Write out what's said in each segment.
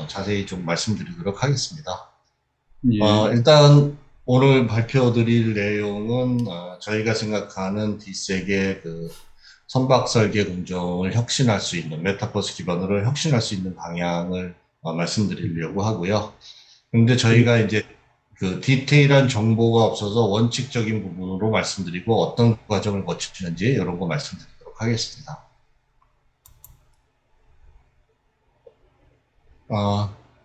자세히 좀 말씀드리도록 하겠습니다. 예, 일단 오늘 발표드릴 내용은 저희가 생각하는 뒷세계 그 선박 설계 공정을 혁신할 수 있는 메타버스 기반으로 혁신할 수 있는 방향을 말씀드리려고 하고요. 근데 예, 저희가 이제 그 디테일한 정보가 없어서 원칙적인 부분으로 말씀드리고 어떤 과정을 거치는지 이런 거 말씀드리도록 하겠습니다.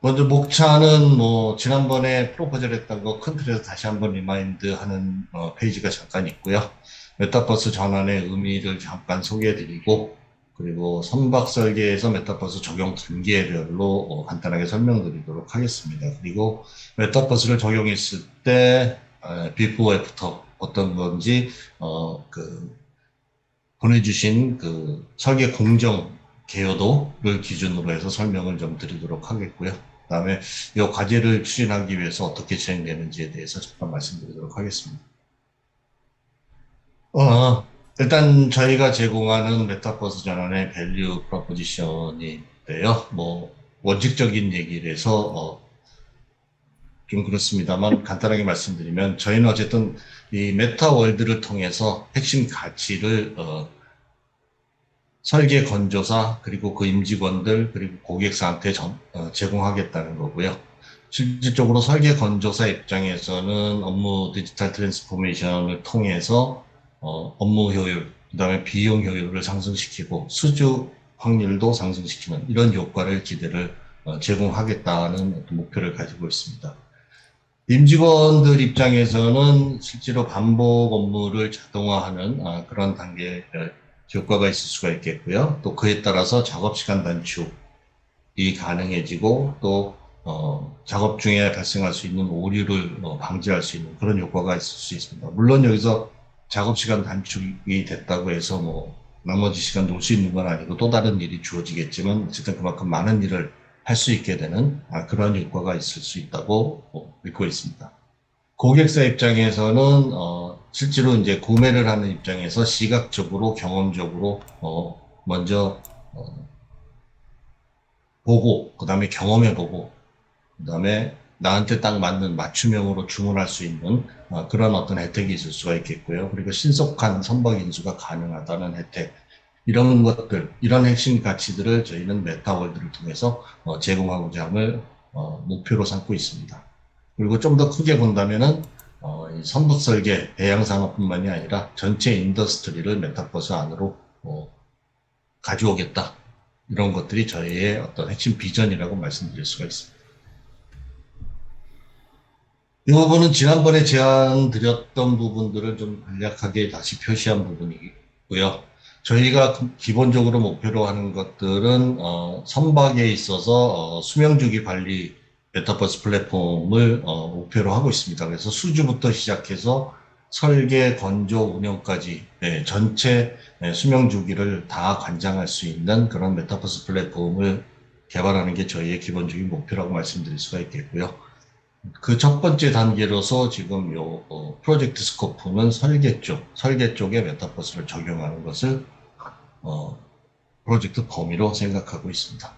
먼저 목차는 뭐 지난번에 프로포즈를 했던 거 큰 틀에서 다시 한번 리마인드 하는 페이지가 잠깐 있고요. 메타버스 전환의 의미를 잠깐 소개해드리고 그리고 선박 설계에서 메타버스 적용 단계별로 간단하게 설명드리도록 하겠습니다. 그리고 메타버스를 적용했을 때 비포 애프터 어떤 건지 그 보내주신 그 설계 공정 개요도를 기준으로 해서 설명을 좀 드리도록 하겠고요. 그다음에 이 과제를 추진하기 위해서 어떻게 진행되는지에 대해서 잠깐 말씀드리도록 하겠습니다. 어, 일단 저희가 제공하는 메타버스 전환의 밸류 프로포지션인데요. 뭐 원칙적인 얘기를 해서 좀 그렇습니다만 간단하게 말씀드리면 저희는 어쨌든 이 메타 월드를 통해서 핵심 가치를 설계 건조사 그리고 그 임직원들 그리고 고객사한테 제공하겠다는 거고요. 실질적으로 설계 건조사 입장에서는 업무 디지털 트랜스포메이션을 통해서 업무 효율, 그다음에 비용 효율을 상승시키고 수주 확률도 상승시키는 이런 효과를 기대를 제공하겠다는 목표를 가지고 있습니다. 임직원들 입장에서는 실제로 반복 업무를 자동화하는 그런 단계의 효과가 있을 수가 있겠고요. 또 그에 따라서 작업 시간 단축이 가능해지고 또 작업 중에 발생할 수 있는 오류를 방지할 수 있는 그런 효과가 있을 수 있습니다. 물론 여기서 작업 시간 단축이 됐다고 해서 뭐 나머지 시간 놀 수 있는 건 아니고 또 다른 일이 주어지겠지만 어쨌든 그만큼 많은 일을 할 수 있게 되는 그런 효과가 있을 수 있다고 믿고 있습니다. 고객사 입장에서는 실제로 이제 구매를 하는 입장에서 시각적으로 경험적으로 먼저 어, 보고 그다음에 경험해 보고 그다음에 나한테 딱 맞는 맞춤형으로 주문할 수 있는 그런 어떤 혜택이 있을 수가 있겠고요. 그리고 신속한 선박 인수가 가능하다는 혜택 이런 것들 이런 핵심 가치들을 저희는 메타월드를 통해서 제공하고자 함을 목표로 삼고 있습니다. 그리고 좀 더 크게 본다면은 이 선박 설계, 배양 산업뿐만이 아니라 전체 인더스트리를 메타버스 안으로 가져오겠다. 이런 것들이 저희의 어떤 핵심 비전이라고 말씀드릴 수가 있습니다. 이 부분은 지난번에 제안 드렸던 부분들을 좀 간략하게 다시 표시한 부분이고요. 저희가 기본적으로 목표로 하는 것들은 선박에 있어서 수명주기 관리 메타버스 플랫폼을 목표로 하고 있습니다. 그래서 수주부터 시작해서 설계, 건조, 운영까지 전체 수명주기를 다 관장할 수 있는 그런 메타버스 플랫폼을 개발하는 게 저희의 기본적인 목표라고 말씀드릴 수가 있겠고요. 그 첫 번째 단계로서 지금 요 프로젝트 스코프는 설계 쪽에 메타버스를 적용하는 것을 어, 프로젝트 범위로 생각하고 있습니다.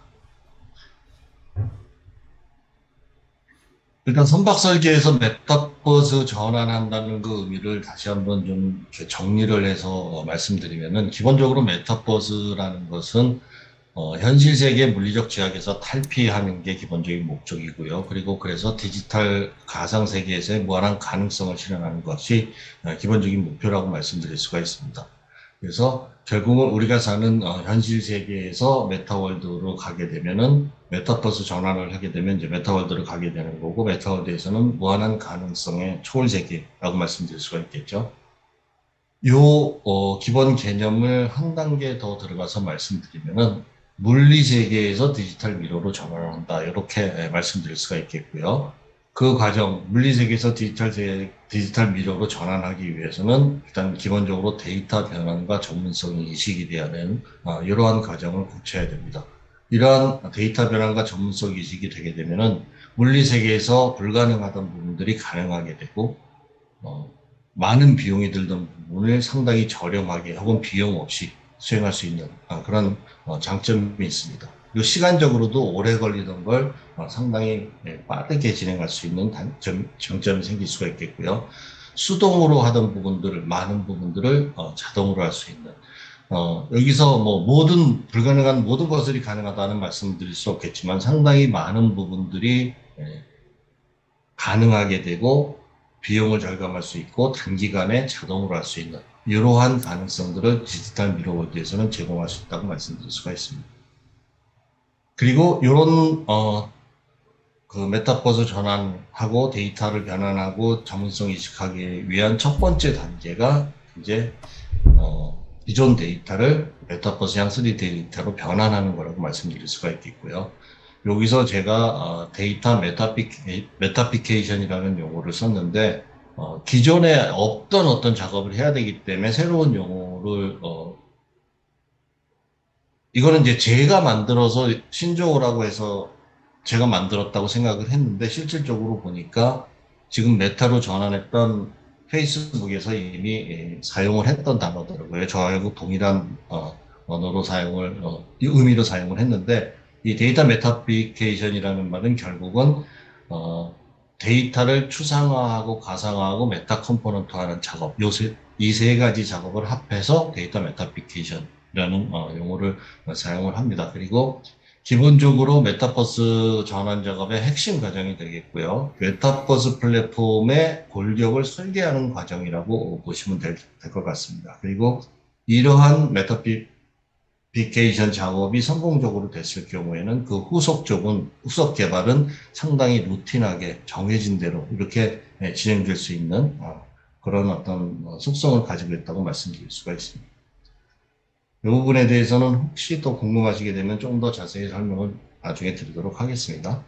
일단 선박 설계에서 메타버스 전환한다는 그 의미를 다시 한번 좀 이렇게 정리를 해서 말씀드리면은 기본적으로 메타버스라는 것은 현실 세계 물리적 제약에서 탈피하는 게 기본적인 목적이고요. 그리고 그래서 디지털 가상 세계에서의 무한한 가능성을 실현하는 것이 기본적인 목표라고 말씀드릴 수가 있습니다. 그래서 결국은 우리가 사는 현실 세계에서 메타월드로 가게 되면은 메타버스 전환을 하게 되면 이제 메타월드로 가게 되는 거고 메타월드에서는 무한한 가능성의 초월 세계라고 말씀드릴 수가 있겠죠. 요 기본 개념을 한 단계 더 들어가서 말씀드리면은 물리 세계에서 디지털 미러로 전환을 한다. 이렇게 말씀드릴 수가 있겠고요. 그 과정, 물리 세계에서 디지털 미러로 전환하기 위해서는 일단 기본적으로 데이터 변환과 전문성이 이식이 돼야 되는 이러한 과정을 거쳐야 됩니다. 이러한 데이터 변환과 전문성 이식이 되게 되면은 물리 세계에서 불가능하던 부분들이 가능하게 되고 어, 많은 비용이 들던 부분을 상당히 저렴하게 혹은 비용 없이 수행할 수 있는 그런 장점이 있습니다. 시간적으로도 오래 걸리던 걸 상당히 빠르게 진행할 수 있는 장점이 생길 수가 있겠고요. 수동으로 하던 부분들을, 많은 부분들을 자동으로 할 수 있는, 여기서 뭐 불가능한 모든 것들이 가능하다는 말씀을 드릴 수 없겠지만 상당히 많은 부분들이 가능하게 되고 비용을 절감할 수 있고 단기간에 자동으로 할 수 있는 이러한 가능성들을 디지털 미러볼드에서는 제공할 수 있다고 말씀드릴 수가 있습니다. 그리고 이런 그 메타버스 전환하고 데이터를 변환하고 전문성 이식하기 위한 첫 번째 단계가 이제 기존 데이터를 메타버스형 3D 데이터로 변환하는 거라고 말씀드릴 수가 있겠고요. 여기서 제가 데이터 메타피케이션이라는 용어를 썼는데 기존에 없던 어떤 작업을 해야 되기 때문에 새로운 용어를 이거는 이제 제가 만들어서 신조어라고 해서 제가 만들었다고 생각을 했는데 실질적으로 보니까 지금 메타로 전환했던 페이스북에서 이미 사용을 했던 단어더라고요. 저하고 동일한 언어로 의미로 사용을 했는데 이 데이터 메타피케이션이라는 말은 결국은 데이터를 추상화하고 가상화하고 메타 컴포넌트화하는 작업, 이 세 가지 작업을 합해서 데이터 메타피케이션이라는 용어를 사용을 합니다. 그리고 기본적으로 메타버스 전환 작업의 핵심 과정이 되겠고요. 메타버스 플랫폼의 골격을 설계하는 과정이라고 보시면 될 것 같습니다. 그리고 이러한 메타피케이션 작업이 성공적으로 됐을 경우에는 그 후속 개발은 상당히 루틴하게 정해진 대로 이렇게 진행될 수 있는 그런 어떤 속성을 가지고 있다고 말씀드릴 수가 있습니다. 이 부분에 대해서는 혹시 또 궁금하시게 되면 조금 더 자세히 설명을 나중에 드리도록 하겠습니다.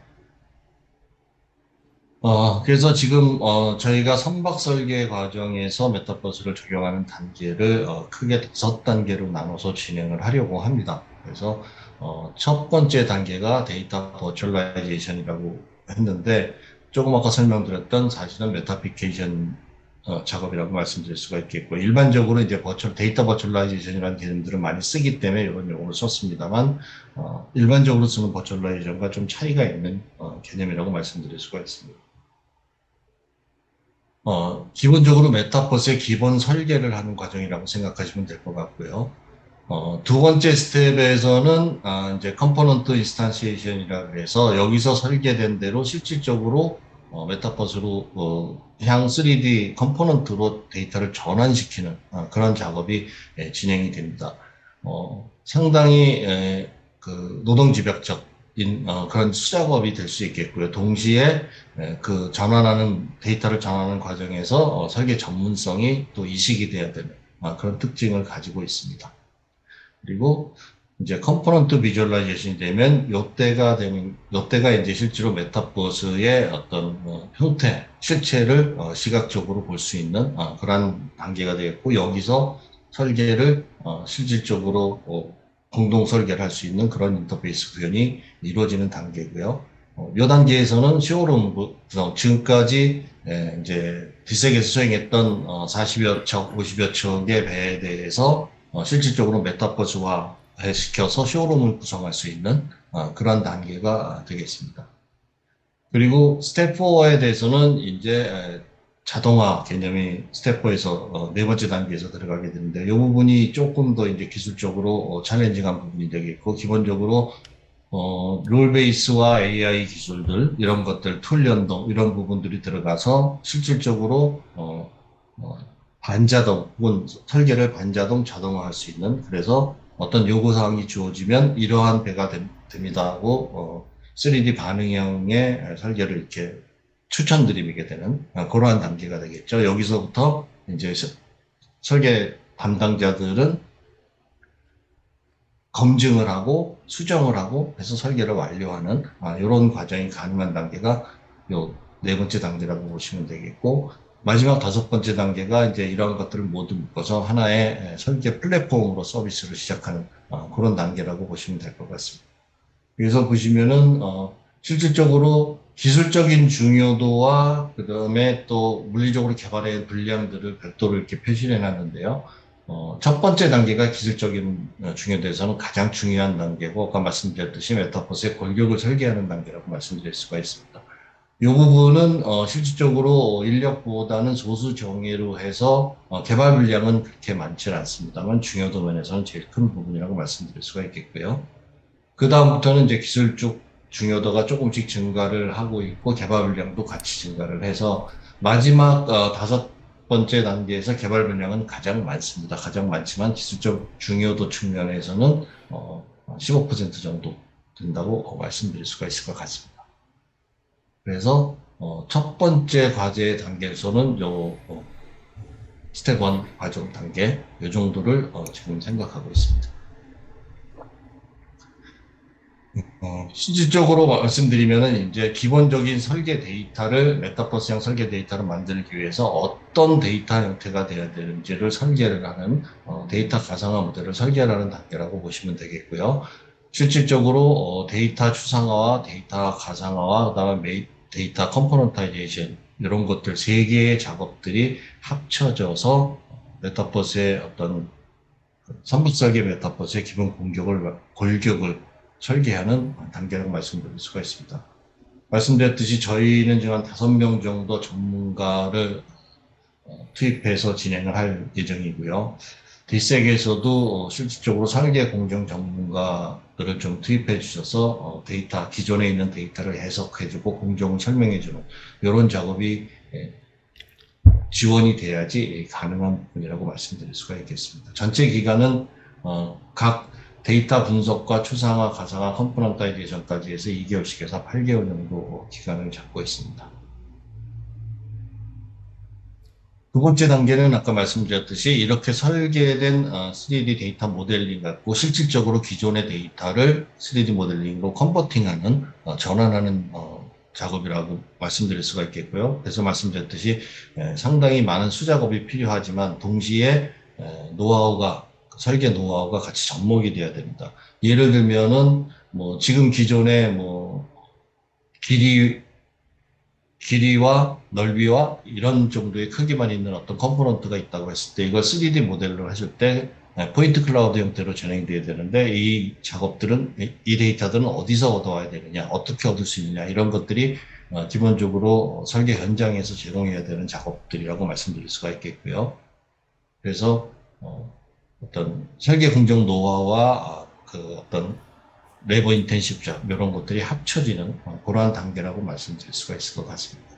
그래서 지금 저희가 선박 설계 과정에서 메타버스를 적용하는 단계를 크게 5단계로 나눠서 진행을 하려고 합니다. 그래서 첫 번째 단계가 데이터 버추얼라이제이션이라고 했는데 조금 아까 설명드렸던 사실은 메타피케이션 작업이라고 말씀드릴 수가 있겠고 일반적으로 이제 데이터 버추얼라이제이션이라는 개념들을 많이 쓰기 때문에 이런 용어를 썼습니다만 일반적으로 쓰는 버추얼라이제이션과 좀 차이가 있는 개념이라고 말씀드릴 수가 있습니다. 기본적으로 메타버스의 기본 설계를 하는 과정이라고 생각하시면 될 것 같고요. 두 번째 스텝에서는 이제 컴포넌트 인스탄시에이션이라고 해서 여기서 설계된 대로 실질적으로 메타버스로 향 3D 컴포넌트로 데이터를 전환시키는 그런 작업이 진행이 됩니다. 상당히 그 노동집약적인 그런 수작업이 될 수 있겠고요. 동시에 그 데이터를 전환하는 과정에서 설계 전문성이 또 이식이 돼야 되는 그런 특징을 가지고 있습니다. 그리고 이제 컴포넌트 비주얼라이제이션이 되면 요때가 이제 실제로 메타버스의 어떤 형태, 실체를 시각적으로 볼 수 있는 그런 단계가 되겠고 여기서 설계를 실질적으로 공동 설계를 할 수 있는 그런 인터페이스 구현이 이루어지는 단계고요. 이 단계에서는 쇼룸 구성, 지금까지 이제 뒷색에서 수행했던 40여 척, 50여 척의 배에 대해서 실질적으로 메타버스화 시켜서 쇼룸을 구성할 수 있는 그런 단계가 되겠습니다. 그리고 스텝 4에 대해서는 이제 자동화 개념이 스텝 4에서 네 번째 단계에서 들어가게 되는데 이 부분이 조금 더 이제 기술적으로 챌린징한 부분이 되겠고 기본적으로 롤 베이스와 AI 기술들 이런 것들 툴 연동 이런 부분들이 들어가서 실질적으로 반자동 혹은 설계를 반자동 자동화할 수 있는 그래서 어떤 요구사항이 주어지면 이러한 배가 됩니다 하고 3D 반응형의 설계를 이렇게 추천드리게 되는 그러한 단계가 되겠죠. 여기서부터 이제 설계 담당자들은 검증을 하고 수정을 하고 해서 설계를 완료하는 이런 과정이 가능한 단계가 요 네 번째 단계라고 보시면 되겠고 마지막 다섯 번째 단계가 이제 이러한 것들을 모두 묶어서 하나의 설계 플랫폼으로 서비스를 시작하는 그런 단계라고 보시면 될 것 같습니다. 그래서 보시면은 실질적으로 기술적인 중요도와 그 다음에 또 물리적으로 개발의 분량들을 별도로 이렇게 표시를 해놨는데요. 첫 번째 단계가 기술적인 중요도에서는 가장 중요한 단계고, 아까 말씀드렸듯이 메타버스의 골격을 설계하는 단계라고 말씀드릴 수가 있습니다. 이 부분은 실질적으로 인력보다는 소수 정예로 해서 개발 물량은 그렇게 많지 않습니다만 중요도 면에서는 제일 큰 부분이라고 말씀드릴 수가 있겠고요. 그 다음부터는 이제 기술 쪽 중요도가 조금씩 증가를 하고 있고 개발 물량도 같이 증가를 해서 마지막 다섯 번째 단계에서 개발 물량은 가장 많습니다. 가장 많지만 기술적 중요도 측면에서는 15% 정도 된다고 말씀드릴 수가 있을 것 같습니다. 그래서 첫 번째 과제 단계에서는 스텝 1 과정 단계 이 정도를 지금 생각하고 있습니다. 실질적으로 말씀드리면은 이제 기본적인 설계 데이터를 메타버스형 설계 데이터를 만들기 위해서 어떤 데이터 형태가 돼야 되는지를 설계를 하는 데이터 가상화 모델을 설계하는 단계라고 보시면 되겠고요. 실질적으로 데이터 추상화와 데이터 가상화와 그다음에 데이터 컴포넌타이제이션 이런 것들 세 개의 작업들이 합쳐져서 메타버스의 어떤 선박 설계 메타버스의 기본 골격을 설계하는 단계라고 말씀드릴 수가 있습니다. 말씀드렸듯이 저희는 지금 한 5명 정도 전문가를 투입해서 진행을 할 예정이고요. 뒷세계에서도 실질적으로 설계 공정 전문가들을 좀 투입해 주셔서 데이터, 기존에 있는 데이터를 해석해주고 공정을 설명해주는 이런 작업이 지원이 돼야지 가능한 부분이라고 말씀드릴 수가 있겠습니다. 전체 기간은 각 데이터 분석과 추상화, 가상화, 컴포넌타이제이션까지 해서 2개월씩에서 8개월 정도 기간을 잡고 있습니다. 두 번째 단계는 아까 말씀드렸듯이 이렇게 설계된 3D 데이터 모델링 갖고 실질적으로 기존의 데이터를 3D 모델링으로 컨버팅하는, 전환하는 작업이라고 말씀드릴 수가 있겠고요. 그래서 말씀드렸듯이 상당히 많은 수작업이 필요하지만 동시에 설계 노하우가 같이 접목이 돼야 됩니다. 예를 들면은 지금 기존의 길이와 넓이와 이런 정도의 크기만 있는 어떤 컴포넌트가 있다고 했을 때 이걸 3D 모델로 했을 때 포인트 클라우드 형태로 진행돼야 되는데 이 작업들은 이 데이터들은 어디서 얻어와야 되느냐, 어떻게 얻을 수 있느냐 이런 것들이 기본적으로 설계 현장에서 제공해야 되는 작업들이라고 말씀드릴 수가 있겠고요. 그래서 어떤 설계 공정 노하우와 어떤 레버 인텐시브 잡 이런 것들이 합쳐지는 그러한 단계라고 말씀드릴 수가 있을 것 같습니다.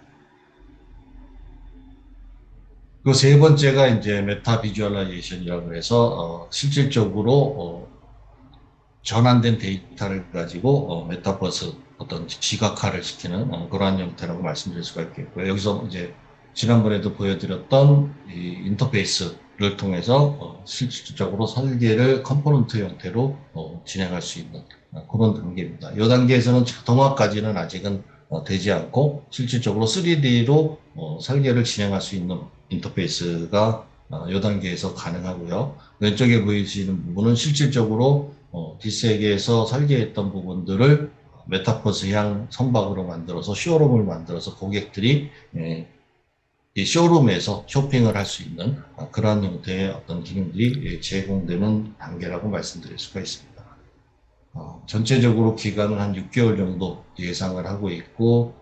그 세 번째가 이제 메타 비주얼라이제이션이라고 해서 실질적으로 전환된 데이터를 가지고 메타버스 어떤 지각화를 시키는 그러한 형태라고 말씀드릴 수가 있겠고요. 여기서 이제 지난번에도 보여드렸던 이 인터페이스를 통해서 실질적으로 설계를 컴포넌트 형태로 진행할 수 있는 그런 단계입니다. 이 단계에서는 자동화까지는 아직은 되지 않고 실질적으로 3D로 설계를 진행할 수 있는 인터페이스가 이 단계에서 가능하고요. 왼쪽에 보이시는 부분은 실질적으로 뒷세계에서 설계했던 부분들을 메타버스향 선박으로 만들어서 쇼룸을 만들어서 고객들이 이 쇼룸에서 쇼핑을 할 수 있는 그러한 형태의 어떤 기능들이 제공되는 단계라고 말씀드릴 수가 있습니다. 전체적으로 기간은 한 6개월 정도 예상을 하고 있고,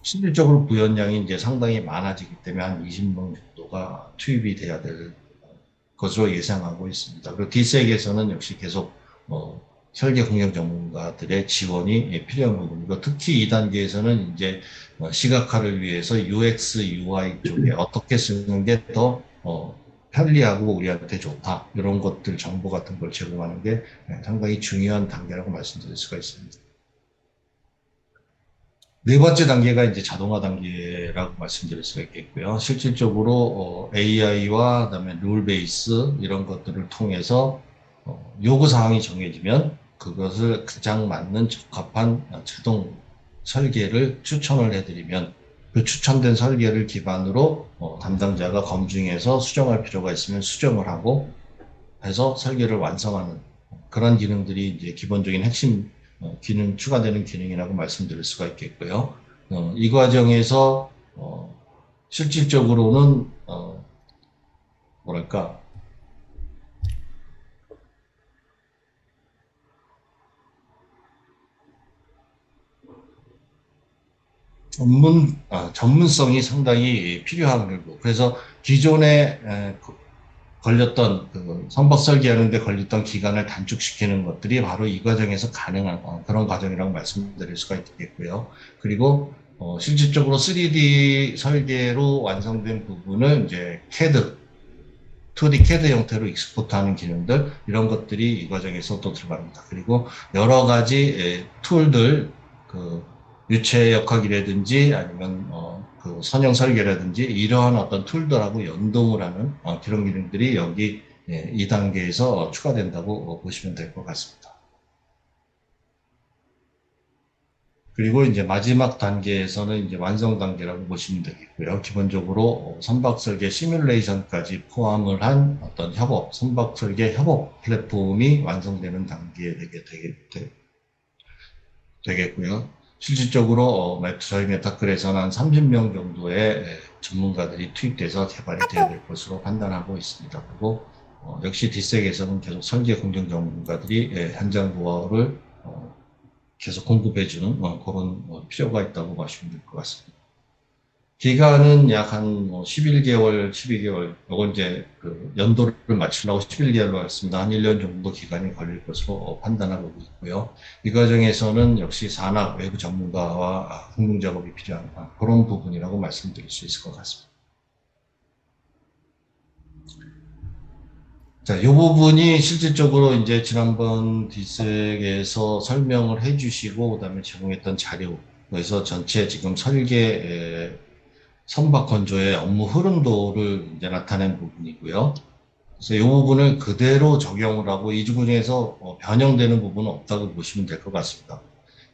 실질적으로 구현량이 이제 상당히 많아지기 때문에 한 20명 정도가 투입이 돼야 될 것으로 예상하고 있습니다. 그리고 뒷세계에서는 역시 계속 설계 공정 전문가들의 지원이 필요한 부분이고 특히 2단계에서는 이제 시각화를 위해서 UX, UI 쪽에 어떻게 쓰는 게 더 편리하고 우리한테 좋다 이런 것들 정보 같은 걸 제공하는 게 상당히 중요한 단계라고 말씀드릴 수가 있습니다. 네 번째 단계가 이제 자동화 단계라고 말씀드릴 수가 있겠고요. 실질적으로 AI와 그다음에 룰 베이스 이런 것들을 통해서 요구 사항이 정해지면 그것을 가장 맞는 적합한 자동 설계를 추천을 해드리면 그 추천된 설계를 기반으로 담당자가 검증해서 수정할 필요가 있으면 수정을 하고 해서 설계를 완성하는 그런 기능들이 이제 기본적인 핵심 기능, 추가되는 기능이라고 말씀드릴 수가 있겠고요. 이 과정에서 실질적으로는 전문성이 상당히 필요한 거고, 그래서 기존에 걸렸던 선박 설계하는데 걸렸던 기간을 단축시키는 것들이 바로 이 과정에서 가능한 그런 과정이라고 말씀드릴 수가 있겠고요. 그리고 실질적으로 3D 설계로 완성된 부분을 이제 CAD, 2D CAD 형태로 익스포트하는 기능들 이런 것들이 이 과정에서 또 들어갑니다. 그리고 여러 가지 툴들 그 유체 역학이라든지 아니면 그 선형 설계라든지 이러한 어떤 툴들하고 연동을 하는 그런 기능들이 여기 이 단계에서 추가된다고 보시면 될 것 같습니다. 그리고 이제 마지막 단계에서는 이제 완성 단계라고 보시면 되겠고요. 기본적으로 선박 설계 시뮬레이션까지 포함을 한 어떤 선박 설계 협업 플랫폼이 완성되는 단계에 되겠고요. 실질적으로 저희 메타클에서는 한 30명 정도의 전문가들이 투입돼서 개발이 되어야 될 것으로 판단하고 있습니다. 그리고 역시 뒷색에서는 계속 설계 공정 전문가들이 현장 노하우를 계속 공급해주는 그런 필요가 있다고 보시면 될 것 같습니다. 기간은 약 한 11개월, 12개월, 요건 이제 그 연도를 맞추려고 11개월로 했습니다. 한 1년 정도 기간이 걸릴 것으로 판단하고 있고요. 이 과정에서는 역시 산학, 외부 전문가와 공동 작업이 필요한 그런 부분이라고 말씀드릴 수 있을 것 같습니다. 자, 이 부분이 실질적으로 이제 지난번 뒷색에서 설명을 해주시고, 그다음에 제공했던 자료에서 전체 지금 선박 건조의 업무 흐름도를 이제 나타낸 부분이고요. 그래서 이 부분을 그대로 적용을 하고 이 중에서 변형되는 부분은 없다고 보시면 될 것 같습니다.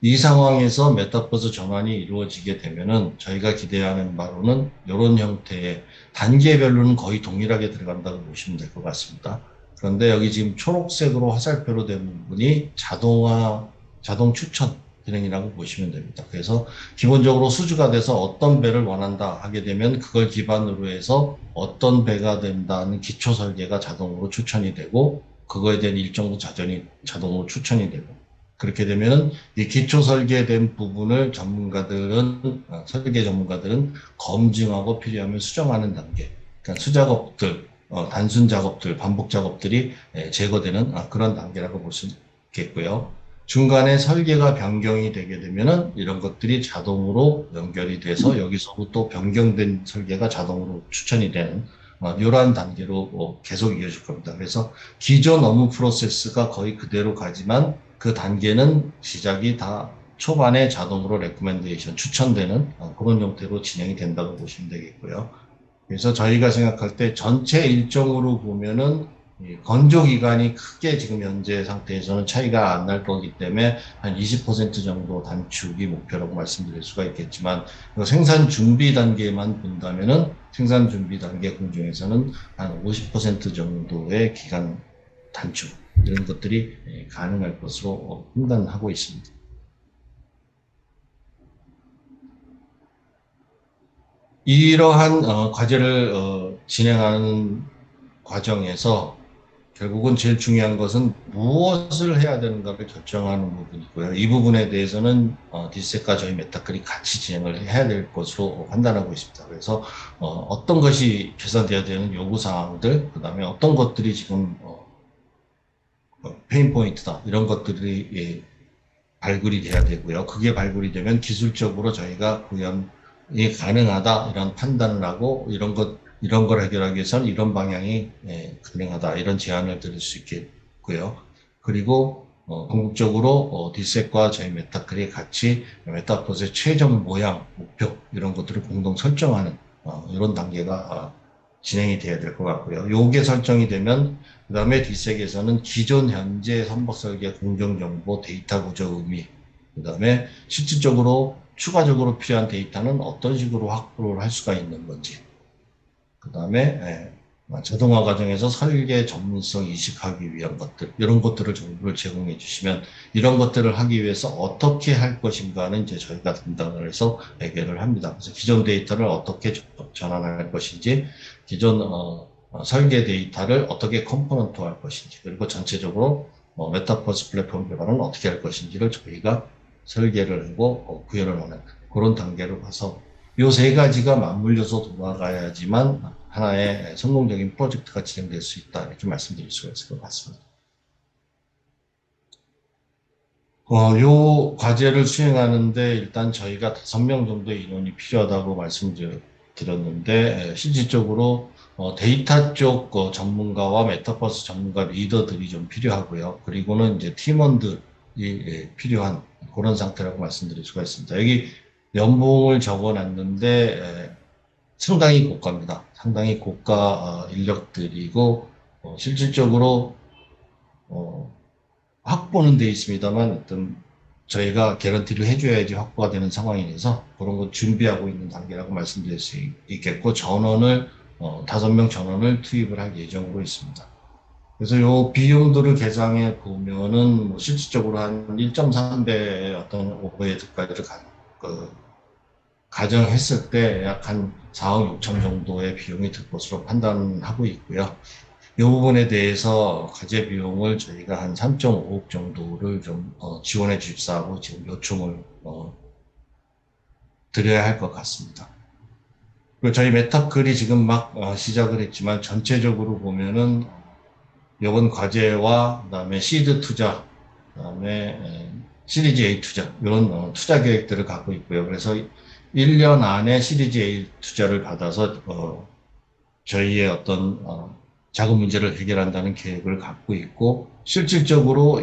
이 상황에서 메타버스 전환이 이루어지게 되면은 저희가 기대하는 바로는 이런 형태의 단계별로는 거의 동일하게 들어간다고 보시면 될 것 같습니다. 그런데 여기 지금 초록색으로 화살표로 된 부분이 자동 추천 기능이라고 보시면 됩니다. 그래서 기본적으로 수주가 돼서 어떤 배를 원한다 하게 되면 그걸 기반으로 해서 어떤 배가 된다는 기초 설계가 자동으로 추천이 되고 그거에 대한 일정부 자동으로 추천이 되고 그렇게 되면 이 기초 설계된 부분을 설계 전문가들은 검증하고 필요하면 수정하는 단계. 그러니까 수작업들, 단순 작업들, 반복 작업들이 제거되는 그런 단계라고 볼 수 있겠고요. 중간에 설계가 변경이 되게 되면은 이런 것들이 자동으로 연결이 돼서 여기서부터 변경된 설계가 자동으로 추천이 되는 이러한 단계로 계속 이어질 겁니다. 그래서 기존 업무 프로세스가 거의 그대로 가지만 그 단계는 시작이 다 초반에 자동으로 레코멘데이션 추천되는 그런 형태로 진행이 된다고 보시면 되겠고요. 그래서 저희가 생각할 때 전체 일정으로 보면은 건조 기간이 크게 지금 현재 상태에서는 차이가 안 날 거기 때문에 한 20% 정도 단축이 목표라고 말씀드릴 수가 있겠지만 생산 준비 단계만 본다면은 생산 준비 단계 공정에서는 한 50% 정도의 기간 단축 이런 것들이 가능할 것으로 판단하고 있습니다. 이러한 과제를 진행하는 과정에서 결국은 제일 중요한 것은 무엇을 해야 되는가를 결정하는 부분이고요. 이 부분에 대해서는 뒷셋과 저희 메타클이 같이 진행을 해야 될 것으로 판단하고 있습니다. 그래서 어떤 것이 개선되어야 되는 요구사항들, 그 다음에 어떤 것들이 지금 페인 포인트다 이런 것들이 발굴이 돼야 되고요. 그게 발굴이 되면 기술적으로 저희가 구현이 가능하다 이런 판단을 하고 이런 걸 해결하기 위해서는 이런 방향이 가능하다 이런 제안을 드릴 수 있겠고요. 그리고 궁극적으로 뒷셋과 저희 메타클이 같이 메타버스의 최종 모양, 목표 이런 것들을 공동 설정하는 이런 단계가 진행이 돼야 될 것 같고요. 요게 설정이 되면 그다음에 뒷색에서는 기존 현재 선박 설계 공정 정보 데이터 구조 의미 그다음에 실질적으로 추가적으로 필요한 데이터는 어떤 식으로 확보를 할 수가 있는 건지 그다음에 자동화 과정에서 설계 전문성 이식하기 위한 것들 이런 것들을 정보를 제공해 주시면 이런 것들을 하기 위해서 어떻게 할 것인가는 이제 저희가 담당을 해서 해결을 합니다. 그래서 기존 데이터를 어떻게 전환할 것인지 기존 설계 데이터를 어떻게 컴포넌트할 것인지 그리고 전체적으로 메타버스 플랫폼 개발은 어떻게 할 것인지를 저희가 설계를 하고 구현을 하는 그런 단계로 가서 요 세 가지가 맞물려서 돌아가야지만 하나의 성공적인 프로젝트가 진행될 수 있다. 이렇게 말씀드릴 수가 있을 것 같습니다. 요 과제를 수행하는데 일단 저희가 5명 정도의 인원이 필요하다고 말씀드렸는데, 실질적으로 데이터 쪽 전문가와 메타버스 전문가 리더들이 좀 필요하고요. 그리고는 이제 팀원들이 필요한 그런 상태라고 말씀드릴 수가 있습니다. 여기 연봉을 적어놨는데 상당히 고가입니다. 상당히 고가 인력들이고 실질적으로 어, 확보는 돼 있습니다만 어떤 저희가 개런티를 해줘야지 확보가 되는 상황이라서 그런 거 준비하고 있는 단계라고 말씀드릴 수 있겠고 전원을 5명 전원을 투입을 할 예정으로 있습니다. 그래서 요 비용들을 계산해 보면은 뭐 실질적으로 한 1.3배의 어떤 오버헤드까지를 가정했을 때 약 한 4억 6천 정도의 비용이 들 것으로 판단하고 있고요. 이 부분에 대해서 과제 비용을 저희가 한 3.5억 정도를 좀 지원해 주십사하고 지금 요청을 드려야 할 것 같습니다. 그리고 저희 메타클이 지금 막 시작을 했지만 전체적으로 보면은 이번 과제와 그다음에 시드 투자, 그다음에 시리즈 A 투자 이런 투자 계획들을 갖고 있고요. 그래서 1년 안에 시리즈 A 투자를 받아서 저희의 어떤 자금 문제를 해결한다는 계획을 갖고 있고 실질적으로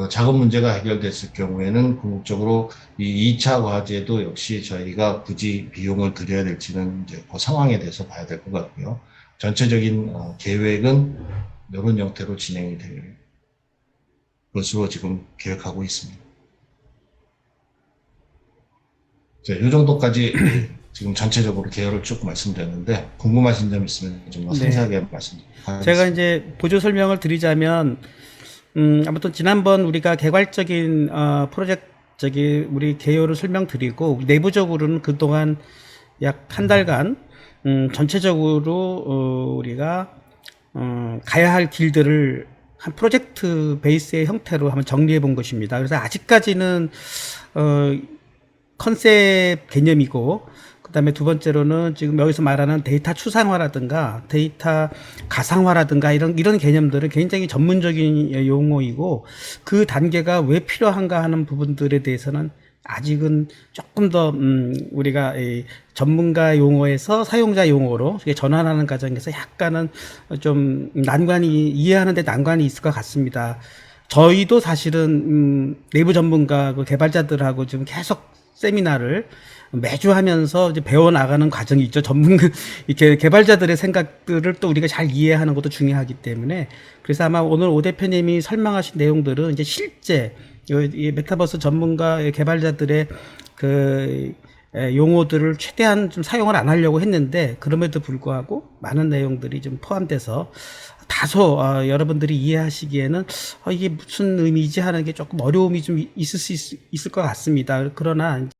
자금 문제가 해결됐을 경우에는 궁극적으로 이 2차 과제도 역시 저희가 굳이 비용을 들여야 될지는 이제 그 상황에 대해서 봐야 될 것 같고요. 전체적인 계획은 이런 형태로 진행이 될 것으로 지금 계획하고 있습니다. 이 정도까지 지금 전체적으로 개요를 쭉 말씀드렸는데 궁금하신 점 있으면 좀 더 네. 상세하게 말씀드리겠습니다. 제가 이제 보조 설명을 드리자면, 아무튼 지난번 우리가 개괄적인, 프로젝트, 우리 개요를 설명드리고, 내부적으로는 그동안 약 한 달간, 전체적으로, 우리가, 가야 할 길들을 한 프로젝트 베이스의 형태로 한번 정리해 본 것입니다. 그래서 아직까지는, 어, 컨셉 개념이고, 그 다음에 두 번째로는 지금 여기서 말하는 데이터 추상화라든가 데이터 가상화라든가 이런 개념들은 굉장히 전문적인 용어이고 그 단계가 왜 필요한가 하는 부분들에 대해서는 아직은 조금 더 우리가 이 전문가 용어에서 사용자 용어로 전환하는 과정에서 약간은 좀 난관이 이해하는데 난관이 있을 것 같습니다. 저희도 사실은 내부 전문가 그 개발자들하고 지금 계속 세미나를 매주 하면서 이제 배워 나가는 과정이 있죠. 이렇게 개발자들의 생각들을 또 우리가 잘 이해하는 것도 중요하기 때문에 그래서 아마 오늘 오 대표님이 설명하신 내용들은 이제 실제 이 메타버스 전문가 개발자들의 그 용어들을 최대한 좀 사용을 안 하려고 했는데 그럼에도 불구하고 많은 내용들이 좀 포함돼서 다소 여러분들이 이해하시기에는 이게 무슨 의미지 하는 게 조금 어려움이 좀 있을 수 있을 것 같습니다. 그러나